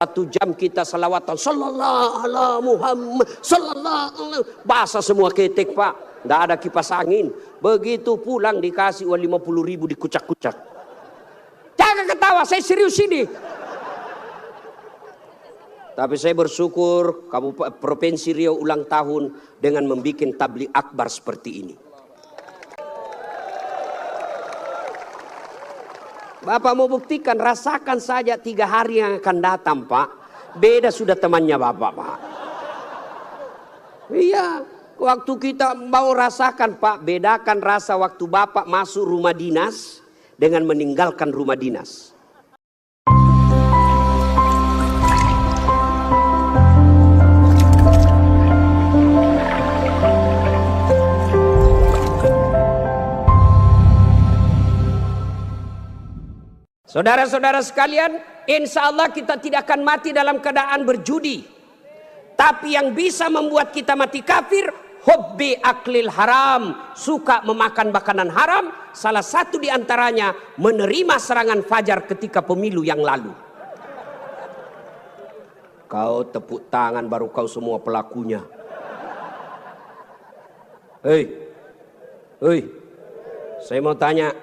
1 jam kita salawatan, sallallahu ala Muhammad, sallallahu ala, basah semua ketek Pak, nggak ada kipas angin. Begitu pulang dikasih uang 50.000 dikucak-kucak. Jangan ketawa, saya serius ini. Tapi saya bersyukur Provinsi Riau ulang tahun dengan membuat tabligh akbar seperti ini. Bapak mau buktikan, rasakan saja 3 hari yang akan datang Pak. Beda sudah temannya Bapak Pak. Iya, waktu kita mau rasakan Pak, bedakan rasa waktu Bapak masuk rumah dinas dengan meninggalkan rumah dinas. Saudara-saudara sekalian, insya Allah kita tidak akan mati dalam keadaan berjudi. Tapi yang bisa membuat kita mati kafir, hubbi aklil haram, suka memakan makanan haram. Salah satu diantaranya menerima serangan fajar ketika pemilu yang lalu. Kau tepuk tangan baru kau semua pelakunya. Hei, saya mau tanya,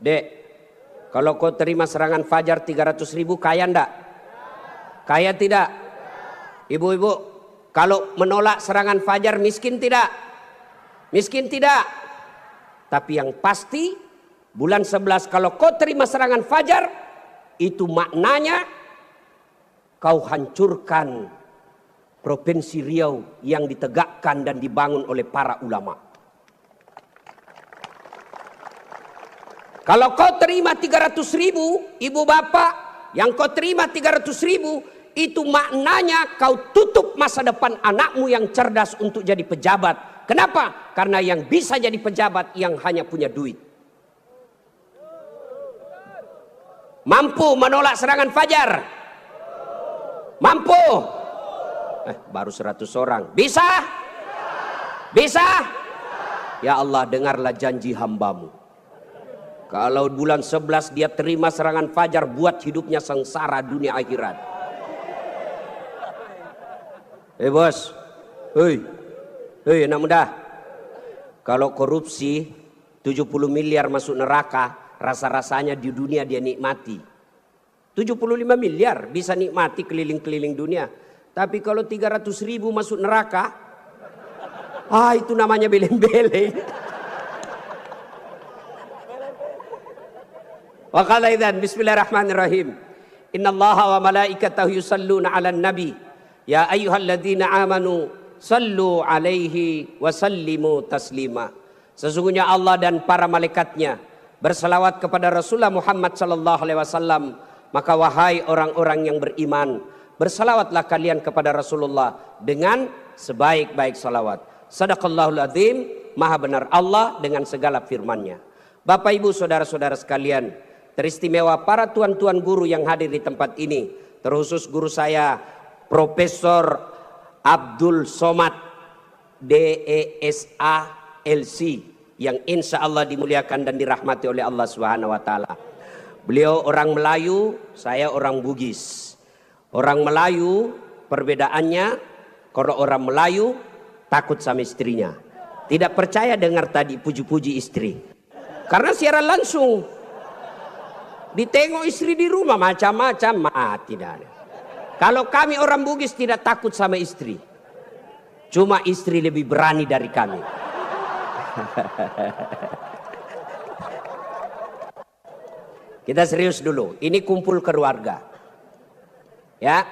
Dek. Kalau kau terima serangan fajar 300.000, kaya enggak? Kaya tidak? Ibu-ibu, kalau menolak serangan fajar miskin tidak? Miskin tidak? Tapi yang pasti bulan 11 kalau kau terima serangan fajar, itu maknanya kau hancurkan Provinsi Riau yang ditegakkan dan dibangun oleh para ulama. Kalau kau terima 300.000, ibu bapak, yang kau terima 300.000, itu maknanya kau tutup masa depan anakmu yang cerdas untuk jadi pejabat. Kenapa? Karena yang bisa jadi pejabat yang hanya punya duit. Mampu menolak serangan fajar? Mampu? Baru 100 orang. Bisa? Bisa? Ya Allah, dengarlah janji hambamu. Kalau bulan 11 dia terima serangan fajar, buat hidupnya sengsara dunia akhirat. Bos, anak muda, kalau korupsi 70 miliar masuk neraka, rasa-rasanya di dunia dia nikmati. 75 miliar bisa nikmati keliling-keliling dunia. Tapi kalau 300.000 masuk neraka, itu namanya beleng-beleng. Wa qala idzan bismillahirrahmanirrahim. Innallaha wa malaikatahu yusalluna 'alan nabi. Ya ayyuhalladzina amanu sallu 'alaihi wa sallimu taslima. Sesungguhnya Allah dan para malaikatnya berselawat kepada Rasulullah Muhammad sallallahu alaihi wasallam. Maka wahai orang-orang yang beriman, bersalawatlah kalian kepada Rasulullah dengan sebaik-baik salawat. Sadaqallahul azim, maha benar Allah dengan segala firman-Nya. Bapak Ibu saudara-saudara sekalian, teristimewa para tuan-tuan guru yang hadir di tempat ini, terkhusus guru saya Profesor Abdul Somad DESA LC yang insya Allah dimuliakan dan dirahmati oleh Allah Subhanahu wa taala. Beliau orang Melayu, saya orang Bugis. Orang Melayu perbedaannya, kalau orang Melayu takut sama istrinya, tidak percaya dengar tadi puji-puji istri, karena siaran langsung. Ditengok istri di rumah macam-macam, tidak ada. Kalau kami orang Bugis tidak takut sama istri, cuma istri lebih berani dari kami. Kita serius dulu, ini kumpul keluarga. Ya,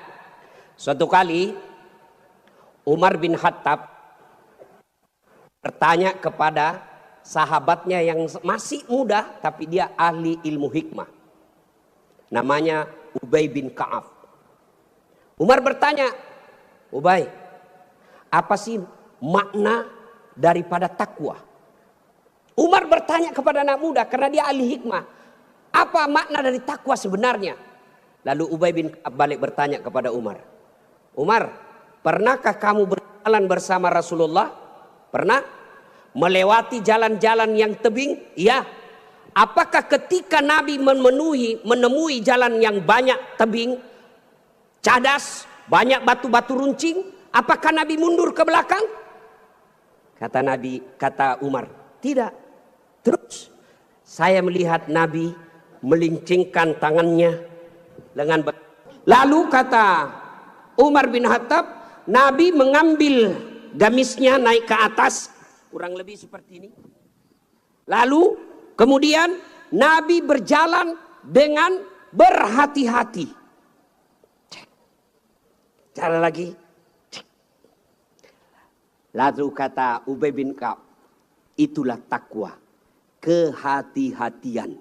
suatu kali Umar bin Khattab bertanya kepada sahabatnya yang masih muda, tapi dia ahli ilmu hikmah. Namanya Ubay bin Ka'ab. Umar bertanya, Ubay, apa sih makna daripada takwa? Umar bertanya kepada anak muda karena dia ahli hikmah. Apa makna dari takwa sebenarnya? Lalu Ubay bin Ka'ab balik bertanya kepada Umar. Umar, pernahkah kamu berjalan bersama Rasulullah? Pernah? Melewati jalan-jalan yang tebing? Iya. Apakah ketika Nabi menemui jalan yang banyak tebing, cadas, banyak batu-batu runcing. Apakah Nabi mundur ke belakang? Kata Umar, tidak. Terus saya melihat Nabi melincingkan tangannya lengan. Lalu kata Umar bin Khattab, Nabi mengambil gamisnya naik ke atas, kurang lebih seperti ini. Lalu kemudian Nabi berjalan dengan berhati-hati. Cara lagi. Lalu kata Ubay bin Ka'ab, itulah takwa, kehati-hatian.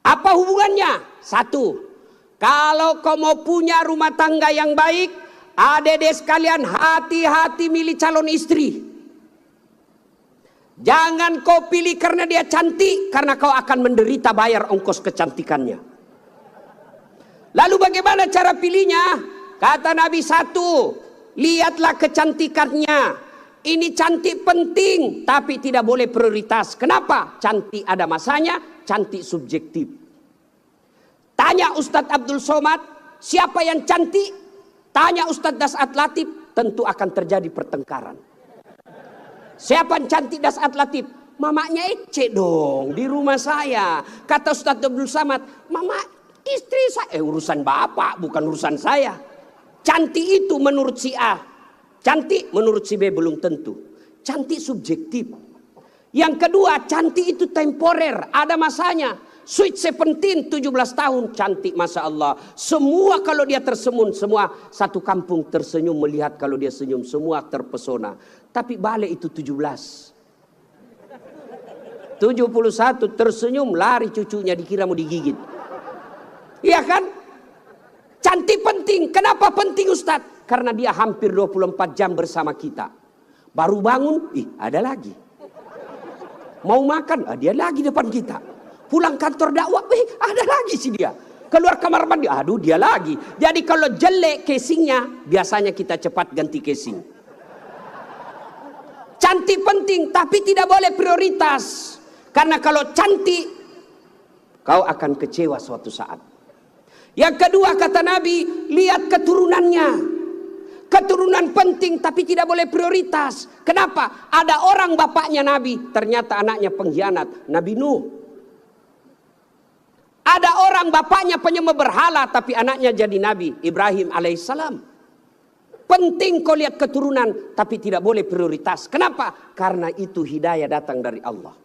Apa hubungannya? Satu, kalau kau mau punya rumah tangga yang baik, adik-adik sekalian, hati-hati milih calon istri. Jangan kau pilih karena dia cantik, karena kau akan menderita bayar ongkos kecantikannya. Lalu bagaimana cara pilihnya? Kata Nabi, satu, lihatlah kecantikannya. Ini cantik penting, tapi tidak boleh prioritas. Kenapa? Cantik ada masanya, cantik subjektif. Tanya Ustadz Abdul Somad, siapa yang cantik? Tanya Ustadz Das'at Latif, tentu akan terjadi pertengkaran. Siapa yang cantik Das'at Latif? Mamanya Ece dong, di rumah saya. Kata Ustadz Abdul Somad, mama istri saya. Urusan bapak, bukan urusan saya. Cantik itu menurut si A, cantik menurut si B belum tentu. Cantik subjektif. Yang kedua, cantik itu temporer, ada masanya. Sweet 17, 17 tahun, cantik Masya Allah. Semua kalau dia tersenyum, semua satu kampung tersenyum melihat kalau dia senyum. Semua terpesona. Tapi balik itu 17. 71 tersenyum, lari cucunya dikira mau digigit. Iya kan? Cantik penting. Kenapa penting Ustadz? Karena dia hampir 24 jam bersama kita. Baru bangun, ada lagi. Mau makan, dia lagi depan kita. Pulang kantor dakwah, ada lagi sih dia. Keluar kamar mandi, aduh dia lagi. Jadi kalau jelek casingnya, biasanya kita cepat ganti casing. Cantik penting, tapi tidak boleh prioritas. Karena kalau cantik, kau akan kecewa suatu saat. Yang kedua kata Nabi, lihat keturunannya. Keturunan penting tapi tidak boleh prioritas. Kenapa? Ada orang bapaknya Nabi, ternyata anaknya pengkhianat. Nabi Nuh. Ada orang bapaknya penyembah berhala tapi anaknya jadi Nabi Ibrahim alaihissalam. Penting kau lihat keturunan tapi tidak boleh prioritas. Kenapa? Karena itu hidayah datang dari Allah.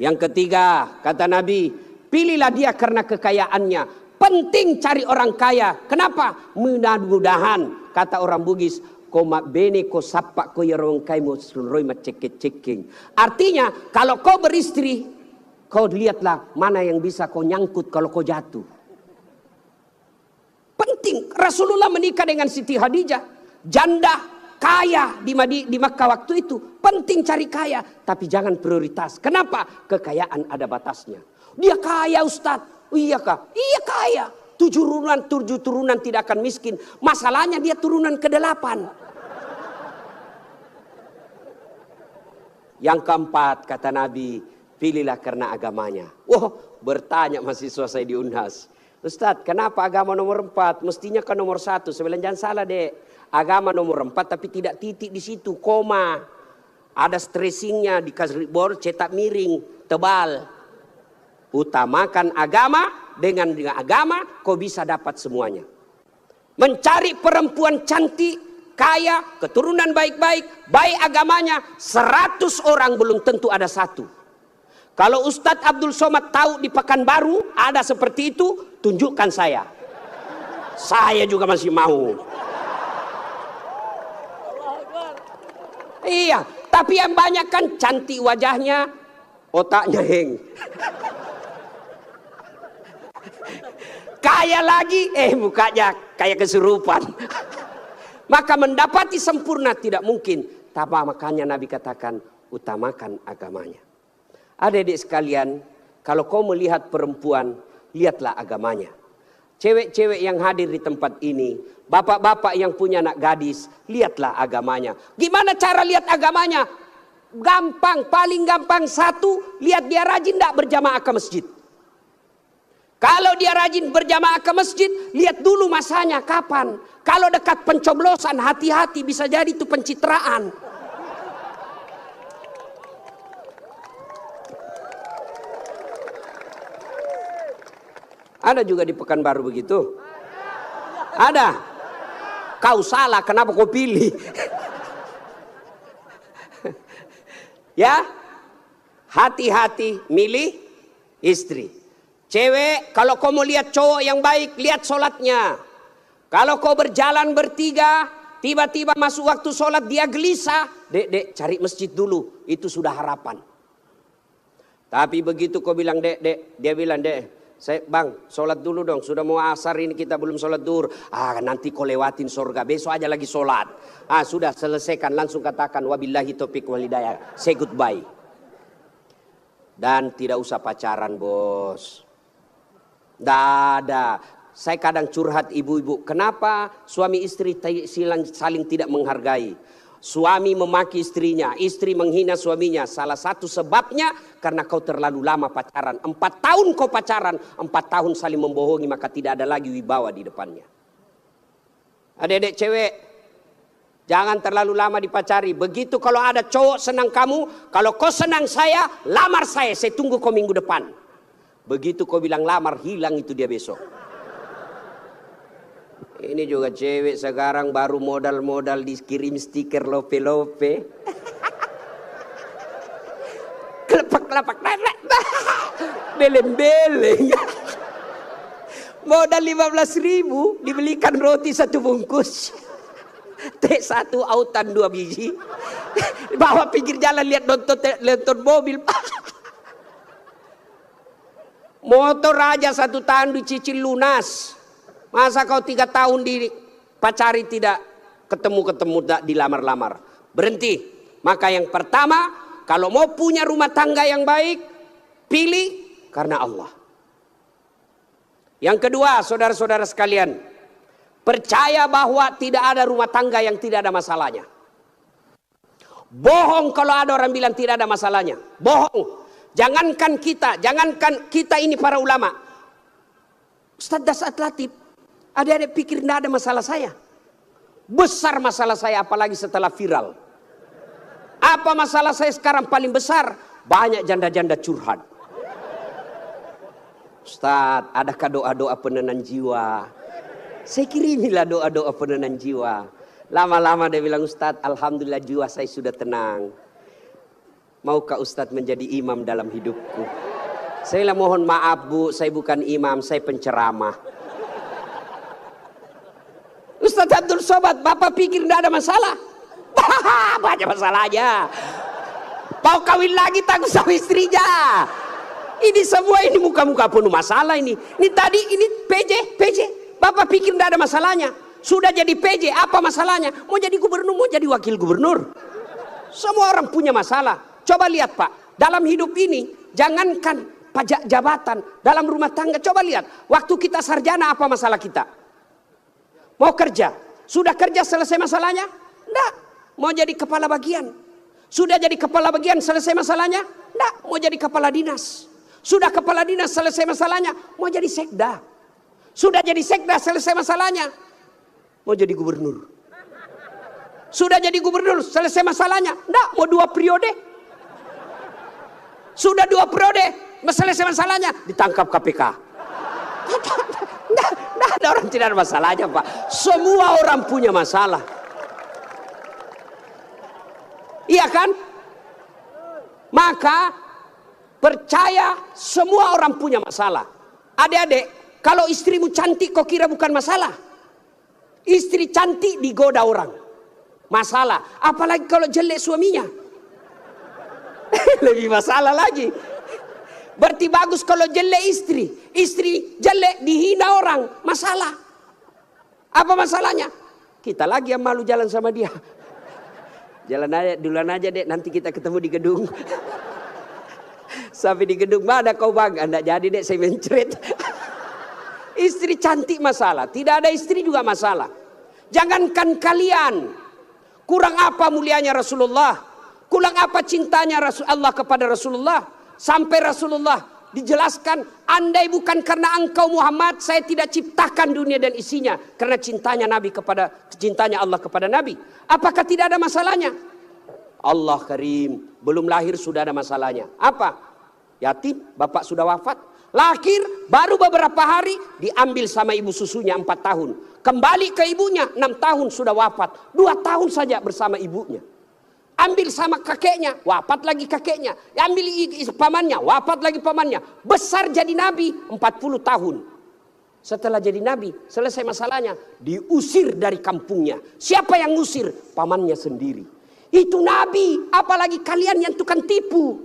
Yang ketiga kata Nabi, pilihlah dia karena kekayaannya. Penting cari orang kaya. Kenapa? Mudah-mudahan kata orang Bugis, koma bene ko sapa ko yarong kai mo sunroy maceket-ceking. Artinya kalau kau beristri, kau lihatlah mana yang bisa kau nyangkut kalau kau jatuh. Penting. Rasulullah menikah dengan Siti Khadijah, janda kaya di Makkah waktu itu. Penting cari kaya, tapi jangan prioritas. Kenapa? Kekayaan ada batasnya. Dia kaya Ustadz. Iya kah? Iya kaya. 7 turunan tidak akan miskin. Masalahnya dia turunan ke-8. Yang keempat kata Nabi, pilihlah karena agamanya. Bertanya mahasiswa saya di Unhas. Ustadz, kenapa agama nomor 4? Mestinya kan nomor 1. Saya bilang jangan salah dek. Agama nomor 4 tapi tidak titik di situ, koma. Ada stressingnya, dikasih board cetak miring, tebal. Utamakan agama, dengan agama kau bisa dapat semuanya. Mencari perempuan cantik, kaya, keturunan baik-baik, baik agamanya, 100 orang belum tentu ada 1. Kalau Ustadz Abdul Somad tahu di Pekanbaru ada seperti itu, tunjukkan saya. Saya juga masih mau. Iya, tapi yang banyak kan cantik wajahnya, otaknya heng. Kaya lagi, mukanya kayak kesurupan. Maka mendapati sempurna tidak mungkin. Tapi makanya Nabi katakan, utamakan agamanya. Adik-adik sekalian, kalau kau melihat perempuan, lihatlah agamanya. Cewek-cewek yang hadir di tempat ini, bapak-bapak yang punya anak gadis, lihatlah agamanya. Gimana cara lihat agamanya? Gampang, paling gampang. 1, lihat dia rajin tidak berjamaah ke masjid. Kalau dia rajin berjamaah ke masjid, lihat dulu masanya kapan. Kalau dekat pencoblosan, hati-hati, bisa jadi itu pencitraan. Ada juga di Pekanbaru begitu? Ada? Kau salah, kenapa kau pilih? Ya, hati-hati milih istri. Cewek, kalau kau mau lihat cowok yang baik, lihat sholatnya. Kalau kau berjalan bertiga, tiba-tiba masuk waktu sholat dia gelisah, dek, cari masjid dulu, itu sudah harapan. Tapi begitu kau bilang dek, dia bilang dek, bang, sholat dulu dong, sudah mau asar ini kita belum sholat duhur. Nanti kau lewatin surga, besok aja lagi sholat. Sudah selesaikan, langsung katakan wabillahi taufiq wal hidayah, say goodbye. Dan tidak usah pacaran, bos. Ada. Saya kadang curhat ibu-ibu, kenapa suami istri saling tidak menghargai? Suami memaki istrinya, istri menghina suaminya. Salah satu sebabnya karena kau terlalu lama pacaran. 4 tahun kau pacaran, 4 tahun saling membohongi, maka tidak ada lagi wibawa di depannya. Adik-adik cewek, jangan terlalu lama dipacari. Begitu kalau ada cowok senang kamu, kalau kau senang saya, lamar saya tunggu kau minggu depan. Begitu kau bilang lamar, hilang itu dia besok. Ini juga cewek sekarang baru modal-modal dikirim stiker lope-lope. Kelepak-kelepak. Beleng-beleng. Modal 15.000 dibelikan roti 1 bungkus. Teh 1 autan 2 biji. Bawa pinggir jalan lihat nonton mobil. Motor aja 1 tahun dicicil lunas. Masa kau 3 tahun dipacari tidak ketemu dilamar-lamar. Berhenti. Maka yang pertama, kalau mau punya rumah tangga yang baik, pilih karena Allah. Yang kedua, saudara-saudara sekalian, percaya bahwa tidak ada rumah tangga yang tidak ada masalahnya. Bohong kalau ada orang bilang tidak ada masalahnya. Bohong. Jangankan kita ini para ulama. Ustaz Dasat Latif, adik-adik pikir tidak ada masalah saya. Besar masalah saya, apalagi setelah viral. Apa masalah saya sekarang paling besar? Banyak janda-janda curhat. Ustaz, adakah doa-doa penenang jiwa? Saya kirimilah doa-doa penenang jiwa. Lama-lama dia bilang, Ustaz, alhamdulillah jiwa saya sudah tenang. Maukah Ustadz menjadi imam dalam hidupku? Saya mohon maaf bu, saya bukan imam, saya penceramah. Ustadz Abdul Somad, bapak pikir tidak ada masalah? Banyak masalahnya. Mau kawin lagi takut sama istrinya. Ini semua ini muka-muka penuh masalah ini. Ini tadi ini PJ. Bapak pikir tidak ada masalahnya. Sudah jadi PJ, apa masalahnya? Mau jadi gubernur, mau jadi wakil gubernur. Semua orang punya masalah. Coba lihat Pak, dalam hidup ini jangankan pajak jabatan, dalam rumah tangga coba lihat. Waktu kita sarjana apa masalah kita? Mau kerja, sudah kerja selesai masalahnya? Enggak, mau jadi kepala bagian. Sudah jadi kepala bagian selesai masalahnya? Enggak, mau jadi kepala dinas. Sudah kepala dinas selesai masalahnya? Mau jadi sekda. Sudah jadi sekda selesai masalahnya? Mau jadi gubernur. Sudah jadi gubernur selesai masalahnya? Enggak, mau 2 periode. Sudah 2 periode, selesai masalahnya, ditangkap KPK. Tidak ada orang tidak ada masalahnya Pak. Semua orang punya masalah. Iya kan? Maka percaya semua orang punya masalah. Adik-adik, kalau istrimu cantik kau kira bukan masalah? Istri cantik digoda orang, masalah. Apalagi kalau jelek suaminya. Lebih masalah lagi. Berarti bagus kalau jelek istri jelek dihina orang, masalah. Apa masalahnya? Kita lagi yang malu jalan sama dia. Jalan aja, duluan aja dek, nanti kita ketemu di gedung. Sampai di gedung, mana kau bang? Anda jadi dek, saya mencret. Istri cantik masalah, tidak ada istri juga masalah. Jangankan kalian, kurang apa mulianya Rasulullah, kurang apa cintanya Allah kepada Rasulullah, sampai Rasulullah dijelaskan andai bukan karena engkau Muhammad, saya tidak ciptakan dunia dan isinya. Karena cintanya Allah kepada Nabi. Apakah tidak ada masalahnya? Allah Karim, belum lahir sudah ada masalahnya. Apa? Yatim, bapak sudah wafat. Lahir, baru beberapa hari diambil sama ibu susunya 4 tahun. Kembali ke ibunya 6 tahun sudah wafat. 2 tahun saja bersama ibunya. Ambil sama kakeknya, wafat lagi kakeknya. Ambil pamannya, wafat lagi pamannya. Besar jadi nabi 40 tahun. Setelah jadi nabi, selesai masalahnya. Diusir dari kampungnya. Siapa yang ngusir? Pamannya sendiri. Itu nabi, apalagi kalian yang tukang tipu.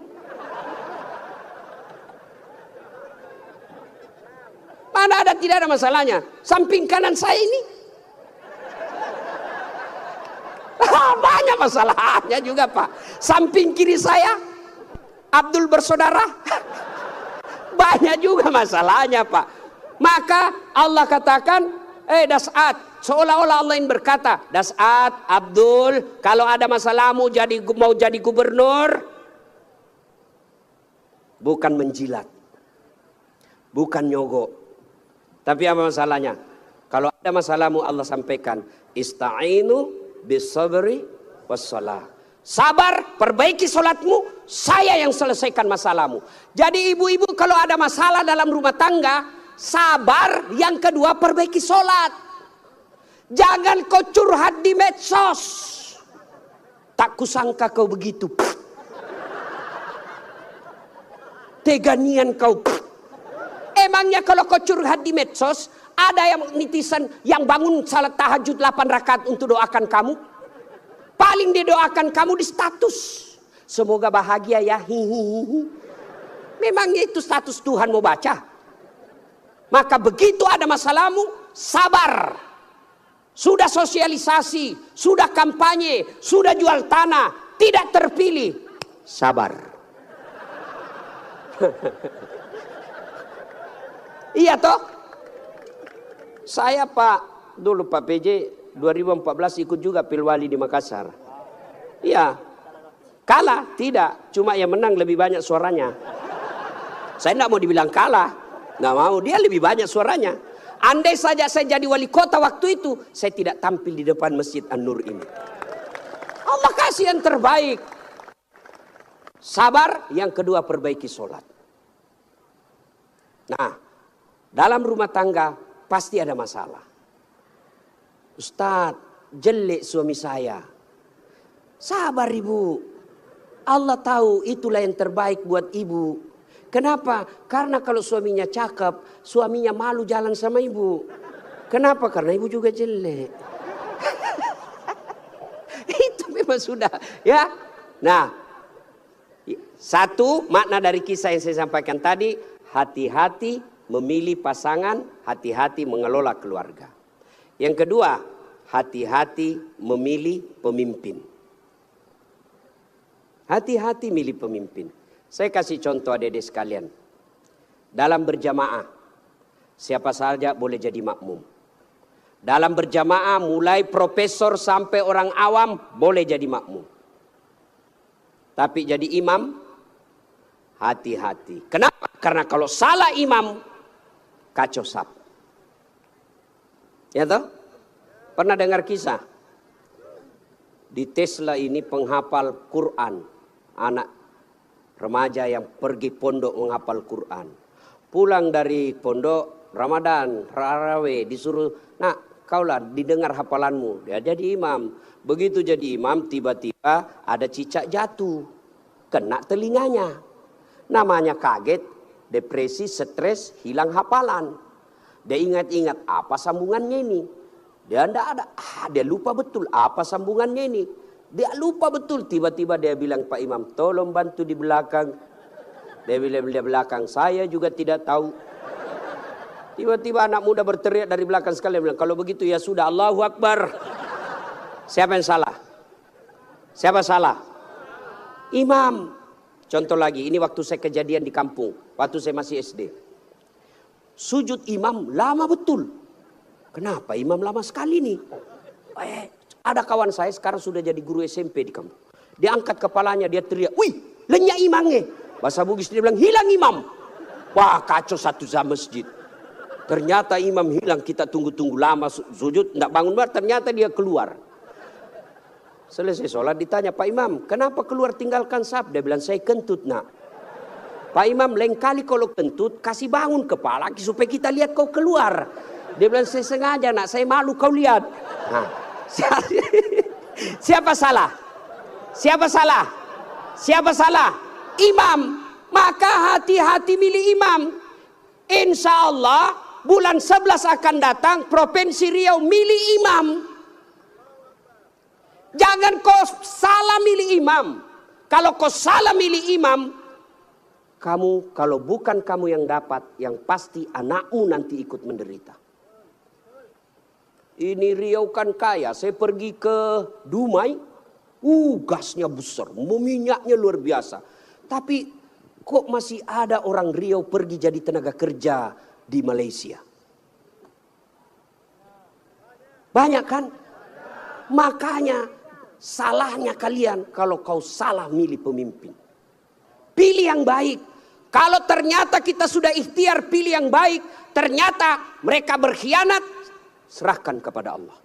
Mana ada, tidak ada masalahnya. Samping kanan saya ini banyak masalahnya juga Pak. Samping kiri saya Abdul bersaudara banyak juga masalahnya Pak. Maka Allah katakan, Das'at, seolah-olah Allah yang berkata, Das'at, Abdul, kalau ada masalahmu mau jadi gubernur, bukan menjilat, bukan nyogok, tapi apa masalahnya? Kalau ada masalahmu Allah sampaikan, Ista'inu bisabri wassalah. Sabar, perbaiki solatmu, saya yang selesaikan masalahmu. Jadi ibu-ibu kalau ada masalah dalam rumah tangga, sabar. Yang kedua, perbaiki solat. Jangan kau curhat di medsos. Tak kusangka kau begitu. Teganian kau. Emangnya kalau kau curhat di medsos, ada yang netizen yang bangun salat tahajud 8 rakaat untuk doakan kamu? Paling dia doakan kamu di status. Semoga bahagia ya. Hihihi. Memangnya itu status Tuhan mau baca? Maka begitu ada masalahmu, sabar. Sudah sosialisasi, sudah kampanye, sudah jual tanah, tidak terpilih. Sabar. Iya toh? Saya Pak, dulu Pak PJ 2014 ikut juga Pilwali di Makassar. Iya. Kalah? Tidak. Cuma yang menang lebih banyak suaranya. Saya tidak mau dibilang kalah. Nggak mau. Dia lebih banyak suaranya. Andai saja saya jadi wali kota waktu itu, saya tidak tampil di depan Masjid An-Nur ini. Allah kasih yang terbaik. Sabar. Yang kedua, perbaiki sholat. Nah, dalam rumah tangga pasti ada masalah. Ustadz, jelek suami saya. Sabar ibu. Allah tahu itulah yang terbaik buat ibu. Kenapa? Karena kalau suaminya cakep, suaminya malu jalan sama ibu. Kenapa? Karena ibu juga jelek. Itu memang sudah. Ya. Nah, satu makna dari kisah yang saya sampaikan tadi, hati-hati memilih pasangan, hati-hati mengelola keluarga. Yang kedua, hati-hati memilih pemimpin. Hati-hati milih pemimpin. Saya kasih contoh adik-adik sekalian. Dalam berjamaah, siapa saja boleh jadi makmum. Dalam berjamaah, mulai profesor sampai orang awam boleh jadi makmum. Tapi jadi imam, hati-hati. Kenapa? Karena kalau salah imam, kacau sap. Ya toh? Pernah dengar kisah? Di Tesla ini penghafal Quran. Anak remaja yang pergi pondok menghafal Quran. Pulang dari pondok Ramadan, Tarawih, disuruh, nak kaulah didengar hafalanmu. Dia jadi imam. Begitu jadi imam, tiba-tiba ada cicak jatuh. Kena telinganya. Namanya kaget, depresi, stres, hilang hafalan. Dia ingat-ingat apa sambungannya ini. Dia tidak ada, dia lupa betul apa sambungannya ini. Dia lupa betul, tiba-tiba dia bilang, Pak Imam tolong bantu di belakang. Dia bilang di belakang, saya juga tidak tahu. Tiba-tiba anak muda berteriak dari belakang sekali, bilang, kalau begitu ya sudah, Allahu Akbar. Siapa yang salah? Siapa salah? Imam. Contoh lagi, ini waktu saya kejadian di kampung, waktu saya masih SD. Sujud imam lama betul. Kenapa imam lama sekali nih? Ada kawan saya sekarang sudah jadi guru SMP di kampung. Dia angkat kepalanya, dia teriak, wih, lenyap imamnya. Bahasa Bugis dia bilang, hilang imam. Wah, kacau satu jam masjid. Ternyata imam hilang, kita tunggu-tunggu lama sujud, tidak bangun, ternyata dia keluar. Selesai sholat ditanya, Pak Imam, kenapa keluar tinggalkan saf? Dia bilang, saya kentut nak. Pak Imam, lain kali kalau kentut, kasih bangun kepala supaya kita lihat kau keluar. Dia bilang, saya sengaja nak, saya malu kau lihat. Nah, siapa salah? Siapa salah? Siapa salah? Imam. Maka hati-hati milih imam. Insya Allah bulan 11 akan datang, Provinsi Riau milih imam. Jangan kau salah milih imam. Kalau kau salah milih imam, kamu, kalau bukan kamu yang dapat, yang pasti anakmu nanti ikut menderita. Ini Riau kan kaya. Saya pergi ke Dumai, gasnya besar, minyaknya luar biasa. Tapi kok masih ada orang Riau pergi jadi tenaga kerja di Malaysia? Banyak kan? Makanya salahnya kalian kalau kau salah milih pemimpin. Pilih yang baik. Kalau ternyata kita sudah ikhtiar pilih yang baik, ternyata mereka berkhianat, serahkan kepada Allah.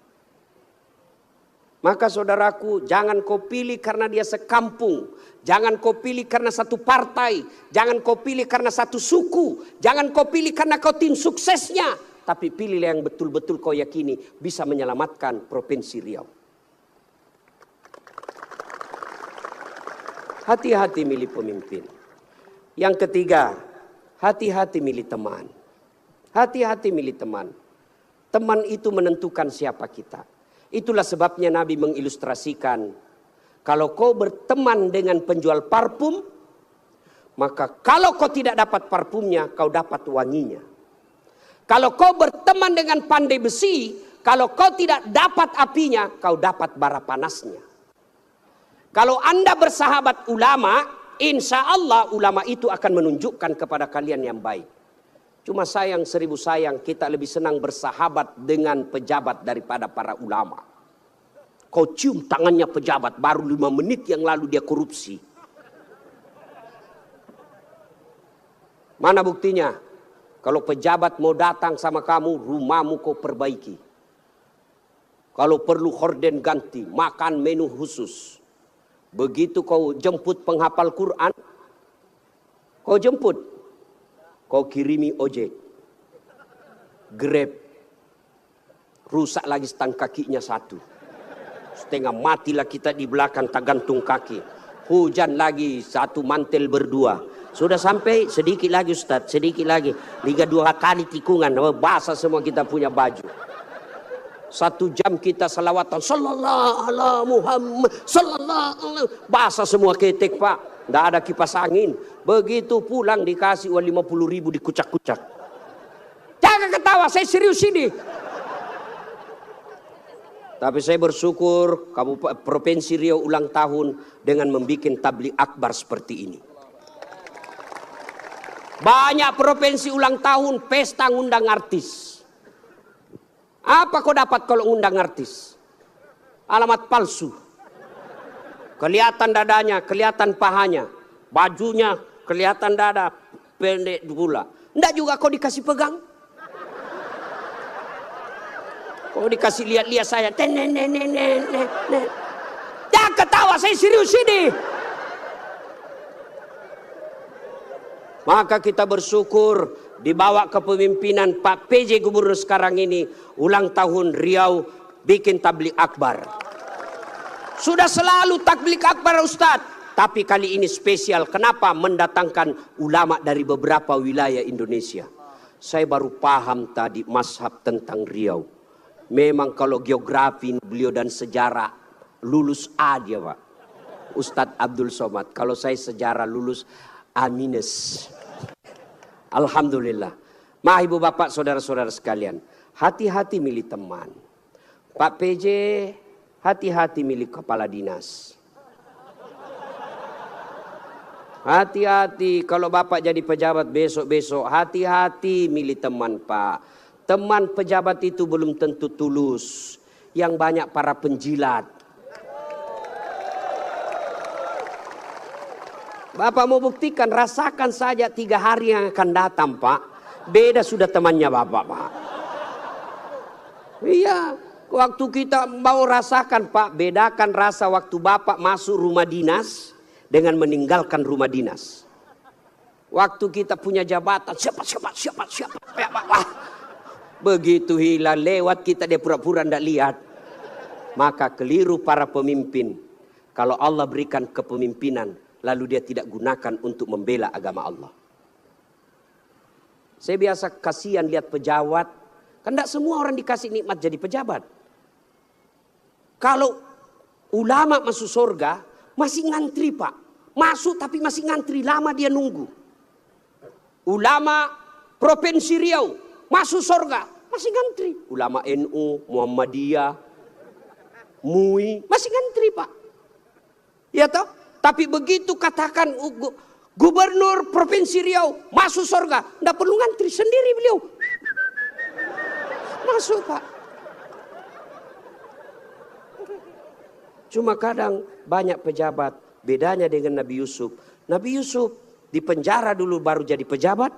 Maka saudaraku, jangan kau pilih karena dia sekampung. Jangan kau pilih karena satu partai. Jangan kau pilih karena satu suku. Jangan kau pilih karena kau tim suksesnya. Tapi pilihlah yang betul-betul kau yakini bisa menyelamatkan Provinsi Riau. Hati-hati milih pemimpin. Yang ketiga, hati-hati milih teman. Hati-hati milih teman. Teman itu menentukan siapa kita. Itulah sebabnya Nabi mengilustrasikan, kalau kau berteman dengan penjual parfum, maka kalau kau tidak dapat parfumnya, kau dapat wanginya. Kalau kau berteman dengan pandai besi, kalau kau tidak dapat apinya, kau dapat bara panasnya. Kalau Anda bersahabat ulama, insya Allah ulama itu akan menunjukkan kepada kalian yang baik. Cuma sayang, seribu sayang, kita lebih senang bersahabat dengan pejabat daripada para ulama. Kau cium tangannya pejabat, baru 5 menit yang lalu dia korupsi. Mana buktinya? Kalau pejabat mau datang sama kamu, rumahmu kau perbaiki. Kalau perlu horden ganti, makan menu khusus. Begitu kau jemput penghafal Quran, kau jemput. Kau kirimi ojek, Grab, rusak lagi stang kakinya satu. Setengah matilah kita di belakang tak gantung kaki. Hujan lagi satu mantel berdua. Sudah sampai sedikit lagi Ustaz, sedikit lagi. 2 kali tikungan, basah semua kita punya baju. 1 jam kita salawatan, sallallahu ala Muhammad, sallallahu ala, basah semua ketek Pak. Tidak ada kipas angin. Begitu pulang dikasih uang 50.000 dikucak-kucak. Jangan ketawa, saya serius ini. Tapi saya bersyukur Provinsi Riau ulang tahun dengan membuat tabligh akbar seperti ini. Banyak provinsi ulang tahun pesta ngundang artis. Apa kau dapat kalau ngundang artis? Alamat palsu. Kelihatan dadanya, kelihatan pahanya, bajunya kelihatan dada, pendek pula. Enggak juga kau dikasih pegang. Kau dikasih lihat-lihat saya. Jangan ketawa, saya serius ini. Maka kita bersyukur dibawa kepemimpinan Pak PJ Gubernur sekarang ini, ulang tahun Riau bikin tabligh akbar. Sudah selalu tabligh akbar Ustadz, tapi kali ini spesial. Kenapa? Mendatangkan ulama dari beberapa wilayah Indonesia. Saya baru paham tadi mazhab tentang Riau. Memang kalau geografi beliau dan sejarah lulus A dia Pak. Ustadz Abdul Somad. Kalau saya sejarah lulus A-. Alhamdulillah. Mah ibu bapak saudara-saudara sekalian, hati-hati milih teman. Pak PJ, hati-hati milih kepala dinas. Hati-hati kalau bapak jadi pejabat besok-besok, hati-hati milih teman Pak. Teman pejabat itu belum tentu tulus. Yang banyak para penjilat. Bapak mau buktikan, rasakan saja 3 hari yang akan datang, Pak. Beda sudah temannya Bapak, Pak. Iya, waktu kita mau rasakan, Pak, bedakan rasa waktu Bapak masuk rumah dinas dengan meninggalkan rumah dinas. Waktu kita punya jabatan, siapa. Wah, begitu hilang lewat kita dia pura-pura tidak lihat. Maka keliru para pemimpin. Kalau Allah berikan kepemimpinan, lalu dia tidak gunakan untuk membela agama Allah. Saya biasa kasihan lihat pejabat. Kan tidak semua orang dikasih nikmat jadi pejabat. Kalau ulama masuk surga, masih ngantri, Pak. Masuk tapi masih ngantri, lama dia nunggu. Ulama Provinsi Riau masuk surga, masih ngantri. Ulama NU, Muhammadiyah, MUI, masih ngantri, Pak. Ya toh? Tapi begitu katakan Gubernur Provinsi Riau masuk surga, tidak perlu ngantri, sendiri beliau masuk, Pak. Cuma kadang banyak pejabat, bedanya dengan Nabi Yusuf. Nabi Yusuf di penjara dulu baru jadi pejabat.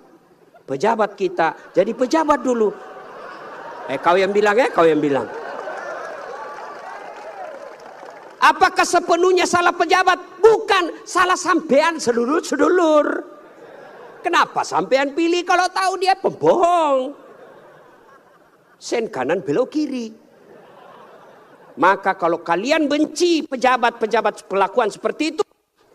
Pejabat kita jadi pejabat dulu. Kau yang bilang, kau yang bilang. Apakah sepenuhnya salah pejabat? Bukan, salah sampean sedulur-sedulur. Kenapa sampean pilih kalau tahu dia pembohong? Sen kanan belok kiri. Maka kalau kalian benci pejabat-pejabat kelakuan seperti itu,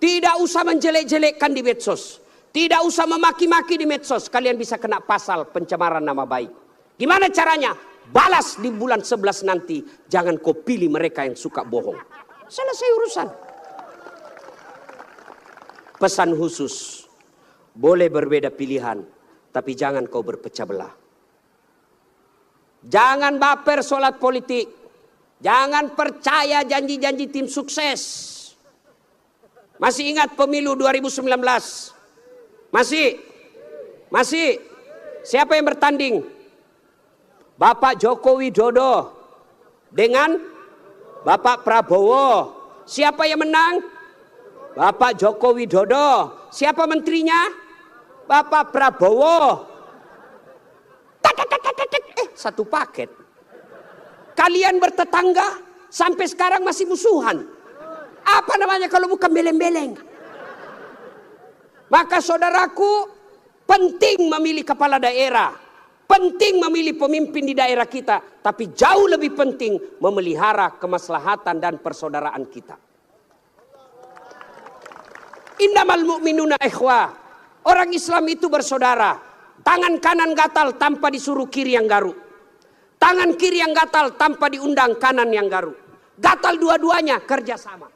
tidak usah menjelek-jelekkan di medsos. Tidak usah memaki-maki di medsos. Kalian bisa kena pasal pencemaran nama baik. Gimana caranya? Balas di bulan 11 nanti. Jangan kau pilih mereka yang suka bohong. Selesai urusan. Pesan khusus. Boleh berbeda pilihan. Tapi jangan kau berpecah belah. Jangan baper solat politik. Jangan percaya janji-janji tim sukses. Masih ingat pemilu 2019? Masih. Siapa yang bertanding? Bapak Joko Widodo dengan Bapak Prabowo. Siapa yang menang? Bapak Joko Widodo. Siapa menterinya? Bapak Prabowo. Satu paket. Kalian bertetangga sampai sekarang masih musuhan. Apa namanya kalau bukan beleng-beleng? Maka saudaraku, penting memilih kepala daerah. Penting memilih pemimpin di daerah kita. Tapi jauh lebih penting memelihara kemaslahatan dan persaudaraan kita. Innamal mu'minuna ikhwah. Orang Islam itu bersaudara. Tangan kanan gatal tanpa disuruh kiri yang garuk. Tangan kiri yang gatal tanpa diundang kanan yang garuk. Gatal dua-duanya kerjasama.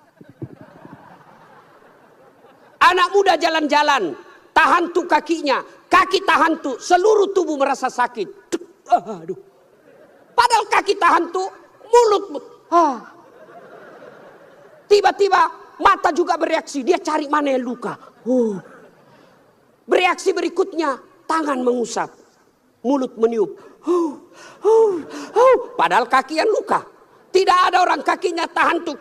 Anak muda jalan-jalan, tahan tuh kakinya, kaki tahan tuh, seluruh tubuh merasa sakit. Aduh. Padahal kaki tahan tuh, mulut. Tiba-tiba mata juga bereaksi, dia cari mana yang luka. Bereaksi berikutnya, tangan mengusap, mulut meniup. Padahal kaki yang luka. Tidak ada orang kakinya tahan tuh,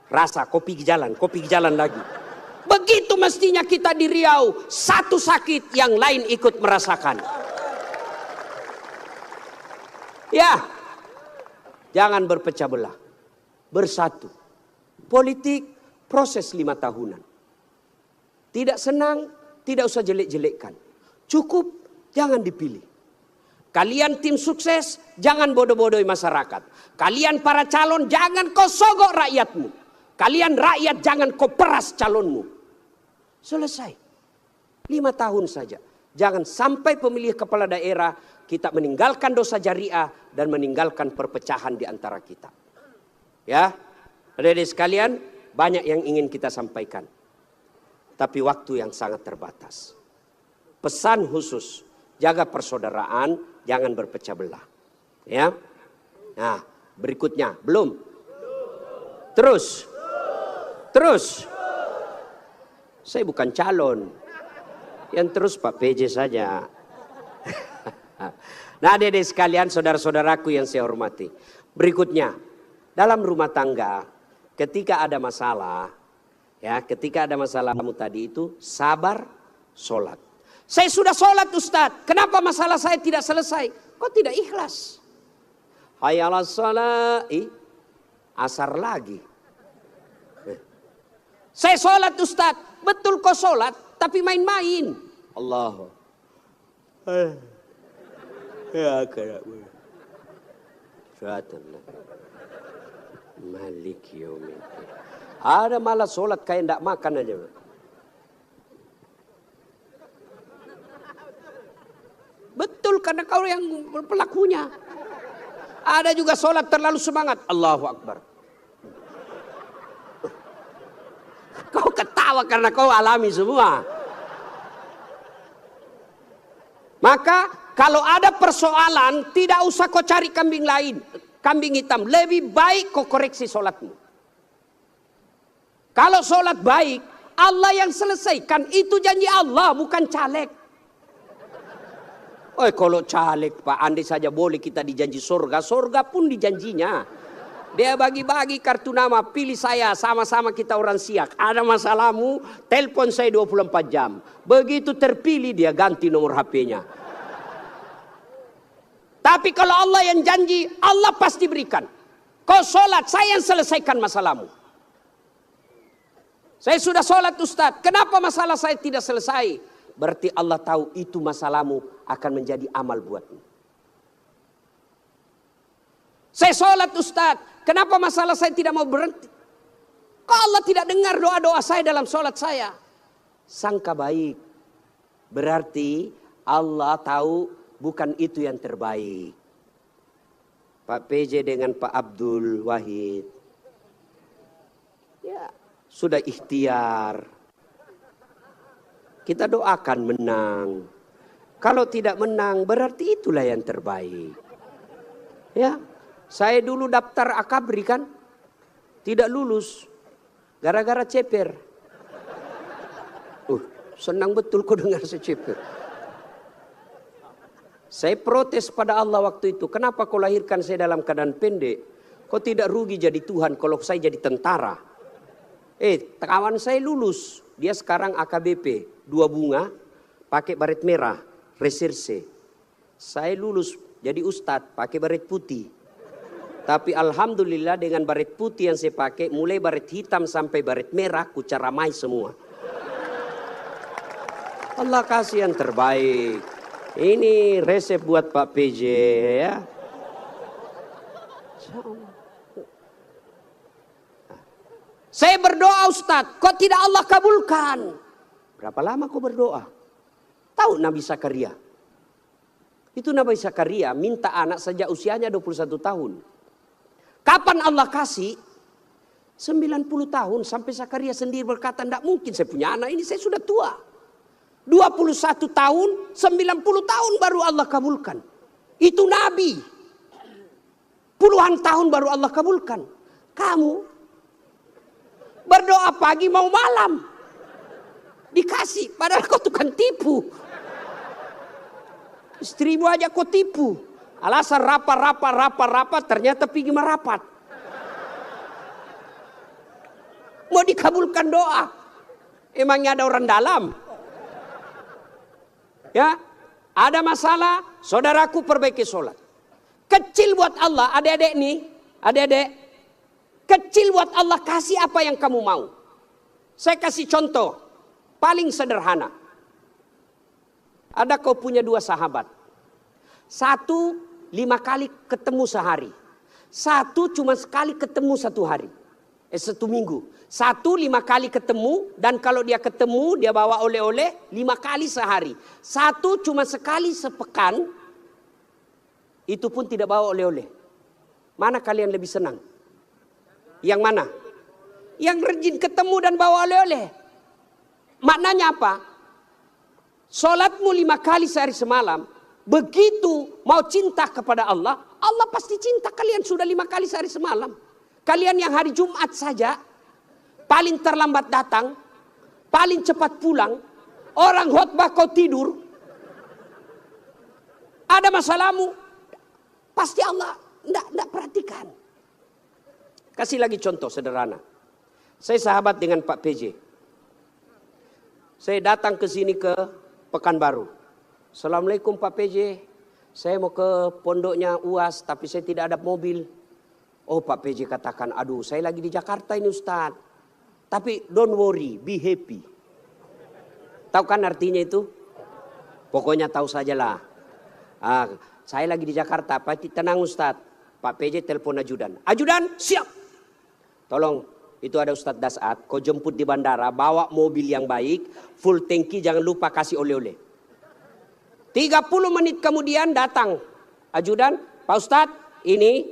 rasa kopi jalan lagi. Begitu mestinya kita di Riau. Satu sakit, yang lain ikut merasakan. Ya, jangan berpecah belah. Bersatu. Politik proses 5 tahunan. Tidak senang, tidak usah jelek-jelekkan. Cukup, jangan dipilih. Kalian tim sukses, jangan bodoh-bodohi masyarakat. Kalian para calon, jangan kau sogok rakyatmu. Kalian rakyat, jangan kau peras calonmu. Selesai. 5 tahun saja. Jangan sampai pemilih kepala daerah kita meninggalkan dosa jariah dan meninggalkan perpecahan di antara kita. Ya, adik-adik sekalian, banyak yang ingin kita sampaikan. Tapi waktu yang sangat terbatas. Pesan khusus, jaga persaudaraan, jangan berpecah belah. Ya. Nah, berikutnya, belum. Terus. Saya bukan calon. Yang terus Pak PJ saja. Nah, adik-adik sekalian, saudara-saudaraku yang saya hormati. Berikutnya, dalam rumah tangga, ketika ada masalah, Ya, ketika ada masalahmu tadi itu sabar, sholat. Saya sudah sholat Ustadz, kenapa masalah saya tidak selesai? Kok tidak ikhlas? Hayya 'alas shalah, asar lagi. Saya sholat Ustadz, betul kok sholat, tapi main-main. Allah. Ya kerabu. Syaitanlah. Malik yaumiddin. Ada malah sholat kayak ndak makan aja. Betul karena kau yang pelakunya. Ada juga sholat terlalu semangat. Allahu Akbar. Kau ketawa karena kau alami semua. Maka kalau ada persoalan tidak usah kau cari kambing lain. Kambing hitam. Lebih baik kau koreksi sholatmu. Kalau sholat baik, Allah yang selesaikan. Itu janji Allah, bukan caleg. Oh, kalau caleg Pak, andai saja boleh kita dijanji surga. Surga pun dijanjinya. Dia bagi-bagi kartu nama, pilih saya, sama-sama kita orang Siak. Ada masalahmu, telepon saya 24 jam. Begitu terpilih dia ganti nomor HP-nya. Tapi kalau Allah yang janji, Allah pasti berikan. Kau sholat, saya yang selesaikan masalahmu. Saya sudah sholat Ustadz, kenapa masalah saya tidak selesai? Berarti Allah tahu itu masalahmu akan menjadi amal buatmu. Saya sholat Ustadz, kenapa masalah saya tidak mau berhenti? Kok Allah tidak dengar doa-doa saya dalam sholat saya? Sangka baik. Berarti Allah tahu bukan itu yang terbaik. Pak PJ dengan Pak Abdul Wahid. Ya. Sudah ikhtiar. Kita doakan menang. Kalau tidak menang berarti itulah yang terbaik. Ya, saya dulu daftar Akabri kan. Tidak lulus. Gara-gara ceper. Senang betul kau dengar saya ceper. Saya protes pada Allah waktu itu. Kenapa kau lahirkan saya dalam keadaan pendek? Kau tidak rugi jadi Tuhan kalau saya jadi tentara. Kawan saya lulus, dia sekarang AKBP, 2 bunga, pakai baret merah, reserse. Saya lulus jadi ustadz, pakai baret putih. Tapi alhamdulillah dengan baret putih yang saya pakai, mulai baret hitam sampai baret merah, ku caramai semua. Allah kasih yang terbaik. Ini resep buat Pak PJ ya. Saya berdoa Ustadz, kok tidak Allah kabulkan? Berapa lama kau berdoa? Tahu Nabi Zakaria? Itu Nabi Zakaria minta anak sejak usianya 21 tahun. Kapan Allah kasih? 90 tahun sampai Zakaria sendiri berkata, tidak mungkin saya punya anak ini, saya sudah tua. 21 tahun, 90 tahun baru Allah kabulkan. Itu Nabi. Puluhan tahun baru Allah kabulkan. Kamu berdoa pagi mau malam. Dikasih. Padahal kau tukang tipu. Istrimu aja kau tipu. Alasan rapat. Ternyata pergi merapat. Mau dikabulkan doa. Emangnya ada orang dalam? Ya. Ada masalah. Saudaraku perbaiki sholat. Kecil buat Allah. Adik-adik nih. Adik-adik. Kecil buat Allah kasih apa yang kamu mau. Saya kasih contoh. Paling sederhana. Ada kau punya 2 sahabat. 1 5 kali ketemu sehari. 1 cuma sekali ketemu 1 hari. 1 minggu. 1 5 kali ketemu. Dan kalau dia ketemu dia bawa oleh-oleh 5 kali sehari. 1 cuma sekali sepekan. Itu pun tidak bawa oleh-oleh. Mana kalian lebih senang? Yang mana? Yang rajin ketemu dan bawa oleh-oleh. Maknanya apa? Sholatmu 5 kali sehari semalam. Begitu mau cinta kepada Allah. Allah pasti cinta kalian sudah 5 kali sehari semalam. Kalian yang hari Jumat saja. Paling terlambat datang. Paling cepat pulang. Orang khotbah kau tidur. Ada masalahmu. Pasti Allah tidak perhatikan. Kasih lagi contoh sederhana. Saya sahabat dengan Pak PJ. Saya datang ke sini ke Pekanbaru. Assalamualaikum Pak PJ. Saya mau ke pondoknya UAS tapi saya tidak ada mobil. Oh Pak PJ katakan, aduh saya lagi di Jakarta ini Ustadz. Tapi don't worry, be happy. Tahu kan artinya itu? Pokoknya tahu sajalah. Saya lagi di Jakarta, Pak tenang Ustadz. Pak PJ telepon ajudan. Ajudan siap. Tolong, itu ada Ustadz Dasat. Kau jemput di bandara, bawa mobil yang baik, full tangki, jangan lupa kasih oleh-oleh. 30 menit kemudian datang ajudan. Pak Ustadz, ini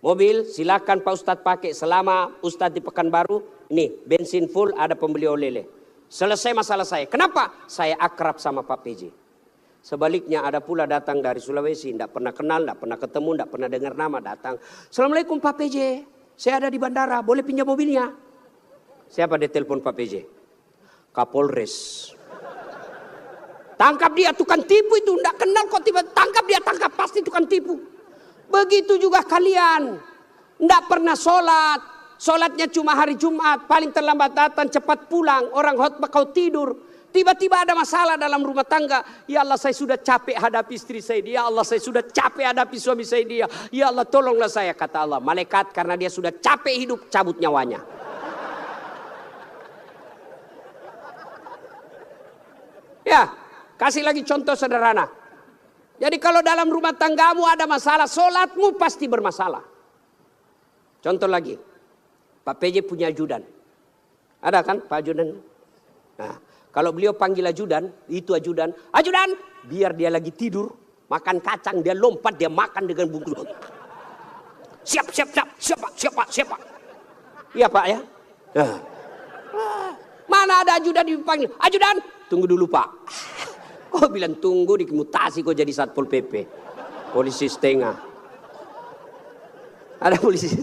mobil silakan Pak Ustadz pakai selama Ustadz di Pekanbaru. Ini bensin full, ada pembeli oleh-oleh. Selesai masalah saya. Kenapa? Saya akrab sama Pak PJ. Sebaliknya ada pula datang dari Sulawesi, tidak pernah kenal, tidak pernah ketemu, tidak pernah dengar nama, datang. Assalamualaikum Pak PJ, saya ada di bandara, boleh pinjam mobilnya? Siapa dia telepon Pak PJ? Kapolres. Tangkap dia, tukang tipu itu, tidak kenal kok tiba tangkap dia, tangkap pasti tukang tipu. Begitu juga kalian, tidak pernah sholat, sholatnya cuma hari Jumat, paling terlambat datang, cepat pulang, orang khotbah kau tidur. Tiba-tiba ada masalah dalam rumah tangga. Ya Allah saya sudah capek hadapi istri saya. Ya Allah saya sudah capek hadapi suami saya dia. Ya Allah tolonglah saya. Kata Allah malaikat karena dia sudah capek hidup cabut nyawanya. Ya kasih lagi contoh sederhana. Jadi kalau dalam rumah tanggamu ada masalah, sholatmu pasti bermasalah. Contoh lagi. Pak PJ punya ajudan. Ada kan Pak ajudan? Nah. Kalau beliau panggil ajudan, itu ajudan, ajudan, biar dia lagi tidur, makan kacang, dia lompat, dia makan dengan bungkus. Siap, Pak. Iya Pak ya. Nah. Mana ada ajudan dipanggil, ajudan, tunggu dulu Pak. Kau bilang tunggu, dimutasi kau jadi Satpol PP, polisi setengah. Ada polisi.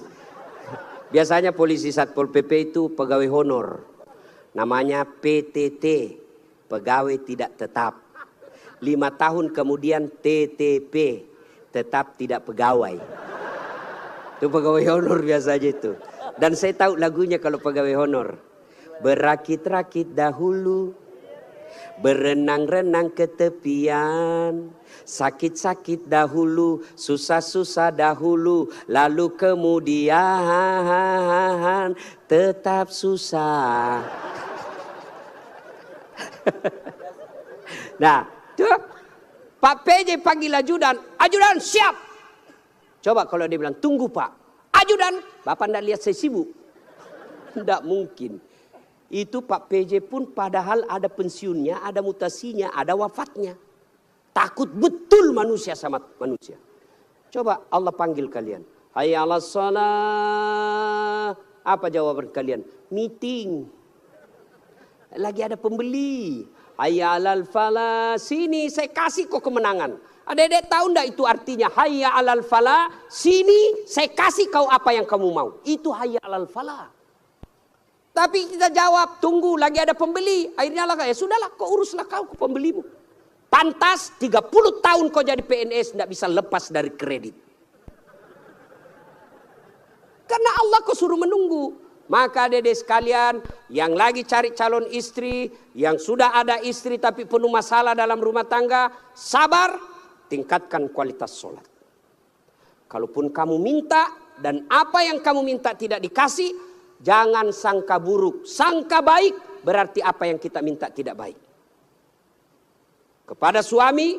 Biasanya polisi Satpol PP itu pegawai honor. Namanya PTT, pegawai tidak tetap. 5 tahun kemudian TTP, tetap tidak pegawai. Itu pegawai honor biasa aja itu. Dan saya tahu lagunya kalau pegawai honor. Berakit-rakit dahulu, berenang-renang ke tepian. Sakit-sakit dahulu, susah-susah dahulu, lalu kemudian tetap susah. Nah, tuh, Pak PJ panggil ajudan, ajudan siap. Coba kalau dia bilang tunggu Pak, ajudan, Bapak tidak lihat saya sibuk. Tidak mungkin. Itu Pak PJ pun padahal ada pensiunnya, ada mutasinya, ada wafatnya. Takut betul manusia sama manusia. Coba Allah panggil kalian. Hayya 'alas shalah. Apa jawaban kalian? Meeting. Lagi ada pembeli. Hayya 'alal falah. Sini saya kasih kau kemenangan. Adik-adik tahu enggak itu artinya? Hayya 'alal falah. Sini saya kasih kau apa yang kamu mau. Itu hayya 'alal falah. Tapi kita jawab, tunggu lagi ada pembeli. Akhirnya lah ya sudahlah kau uruslah kau pembelimu. Pantas 30 tahun kau jadi PNS tidak bisa lepas dari kredit. Karena Allah kau suruh menunggu. Maka adik-adik sekalian yang lagi cari calon istri, yang sudah ada istri tapi penuh masalah dalam rumah tangga, sabar, tingkatkan kualitas sholat. Kalaupun kamu minta dan apa yang kamu minta tidak dikasih, jangan sangka buruk, sangka baik berarti apa yang kita minta tidak baik. Kepada suami,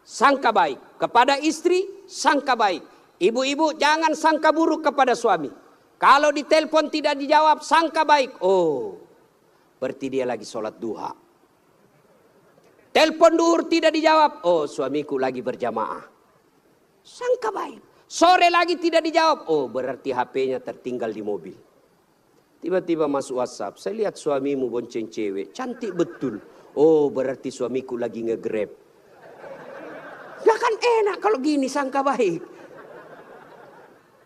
sangka baik. Kepada istri, sangka baik. Ibu-ibu jangan sangka buruk kepada suami. Kalau ditelepon tidak dijawab, sangka baik. Oh, berarti dia lagi sholat duha. Telepon duhur tidak dijawab. Oh, suamiku lagi berjamaah. Sangka baik. Sore lagi tidak dijawab. Oh, berarti HP-nya tertinggal di mobil. Tiba-tiba masuk WhatsApp. Saya lihat suamimu bonceng cewek. Cantik betul. Oh, berarti suamiku lagi nge-grab. Ya kan enak kalau gini sangka baik.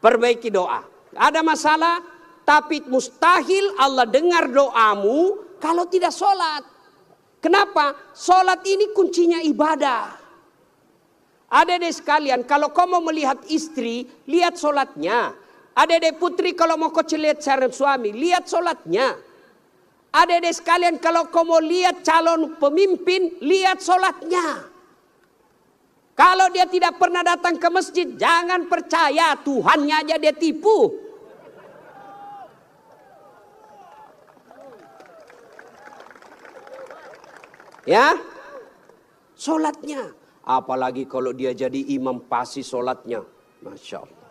Perbaiki doa. Ada masalah, tapi mustahil Allah dengar doamu kalau tidak sholat. Kenapa? Sholat ini kuncinya ibadah. Adik-adik sekalian, kalau kau mau melihat istri, lihat sholatnya. Adik-adik putri kalau mau kau lihat calon suami, lihat sholatnya. Adik-adik sekalian kalau kau mau lihat calon pemimpin, lihat sholatnya. Kalau dia tidak pernah datang ke masjid, jangan percaya, Tuhannya aja dia tipu. Ya, sholatnya. Apalagi kalau dia jadi imam pasti sholatnya. Masya Allah.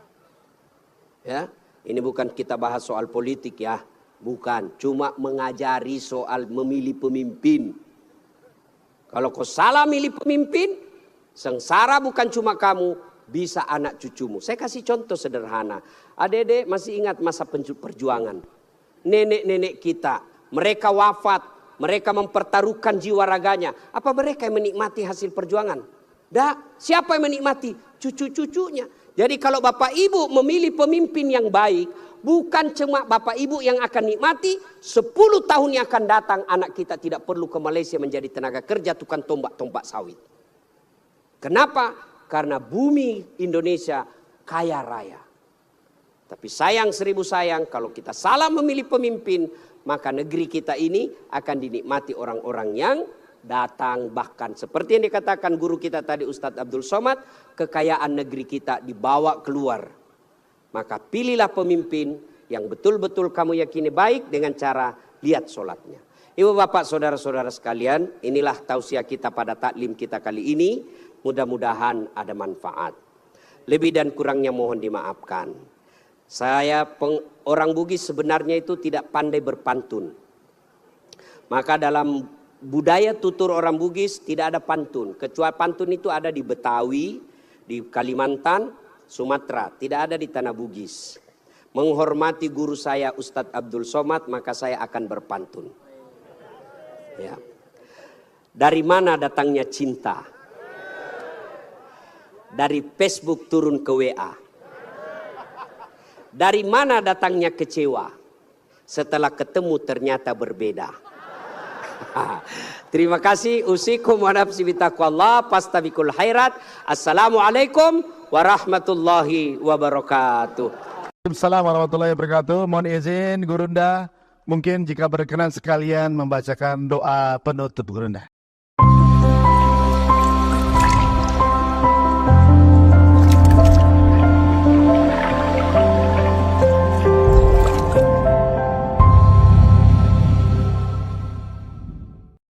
Ya, ini bukan kita bahas soal politik ya. Bukan, cuma mengajari soal memilih pemimpin. Kalau kau salah milih pemimpin, sengsara bukan cuma kamu, bisa anak cucumu. Saya kasih contoh sederhana. Adik-adik masih ingat masa perjuangan. Nenek-nenek kita, mereka wafat, mereka mempertaruhkan jiwa raganya. Apa mereka yang menikmati hasil perjuangan? Dah, siapa yang menikmati? Cucu-cucunya. Jadi kalau Bapak Ibu memilih pemimpin yang baik, bukan cuma Bapak Ibu yang akan nikmati, 10 tahun yang akan datang anak kita tidak perlu ke Malaysia menjadi tenaga kerja tukang tombak-tombak sawit. Kenapa? Karena bumi Indonesia kaya raya. Tapi sayang 1000 sayang kalau kita salah memilih pemimpin, maka negeri kita ini akan dinikmati orang-orang yang datang. Bahkan seperti yang dikatakan guru kita tadi Ustadz Abdul Somad, kekayaan negeri kita dibawa keluar. Maka pilihlah pemimpin yang betul-betul kamu yakini baik dengan cara lihat sholatnya. Ibu bapak saudara-saudara sekalian, inilah tausiah kita pada taklim kita kali ini. Mudah-mudahan ada manfaat. Lebih dan kurangnya mohon dimaafkan. Saya orang Bugis sebenarnya itu tidak pandai berpantun. Maka dalam budaya tutur orang Bugis tidak ada pantun. Kecuali pantun itu ada di Betawi, di Kalimantan, Sumatera. Tidak ada di tanah Bugis. Menghormati guru saya Ustadz Abdul Somad, maka saya akan berpantun. Ya. Dari mana datangnya cinta? Dari Facebook turun ke WA. Dari mana datangnya kecewa? Setelah ketemu ternyata berbeda. Terima kasih. Usikum wa nafsi bitaqwallah pastabikul khairat. Assalamualaikum warahmatullahi wabarakatuh. Assalamualaikum warahmatullahi wabarakatuh. Mohon izin Gurunda, mungkin jika berkenan sekalian membacakan doa penutup Gurunda.